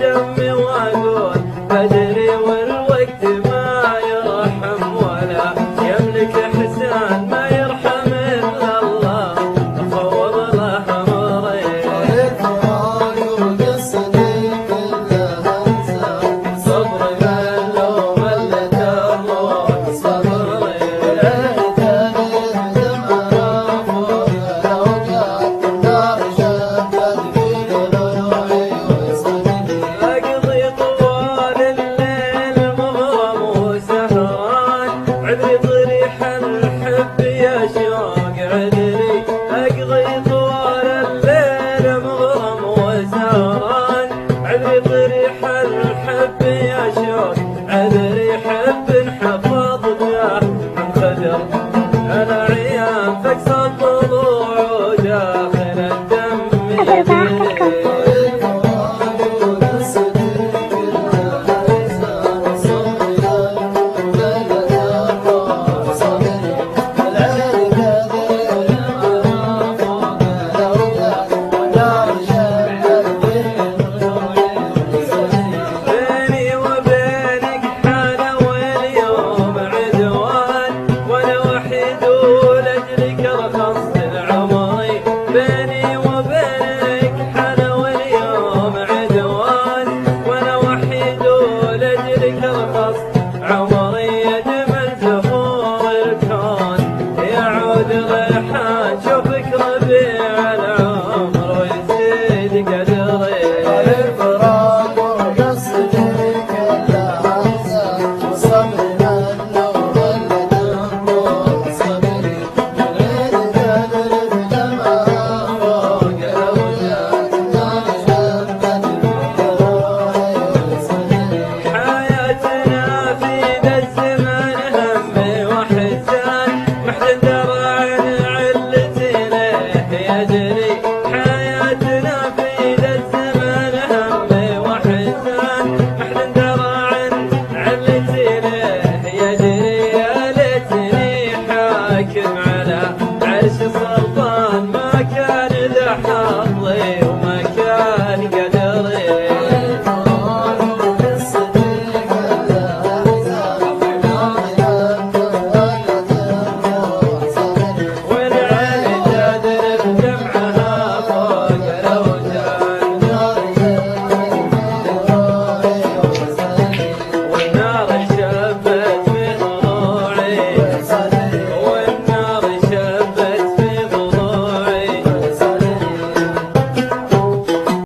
الدم واقول أدري والوقت ما يرحم ولا يملك إحسان ما يرحم إلا الله فوض له أمري الفراق وقصتي كلها انسى صبري ملوم اللي تروح صبري العهد يهدم انا فوق الاوقات النار شبت في ضلوعي وصدري أقضي طوال الليل مغرم وسهران عذري طريح الحب يا شوق عذري أقضي طوال الليل مغرم وسهران عذري طريح الحب يا شوق عذري حب حفظته من خجر أنا عيان فكس الضلوع وداخل الدم يدري الفراق وقصتي كلها انسى صبري ليلة الروح صدري العهد يهدم انا فوق الاوقات النار شبت في ضلوعي وصدري بيني وبينك حالة واليوم عدوان وانا وحيد ولأجلك رخصت العمري بيني وبينك حالة واليوم عدوان وانا وحيد ولأجلك رخصت عمري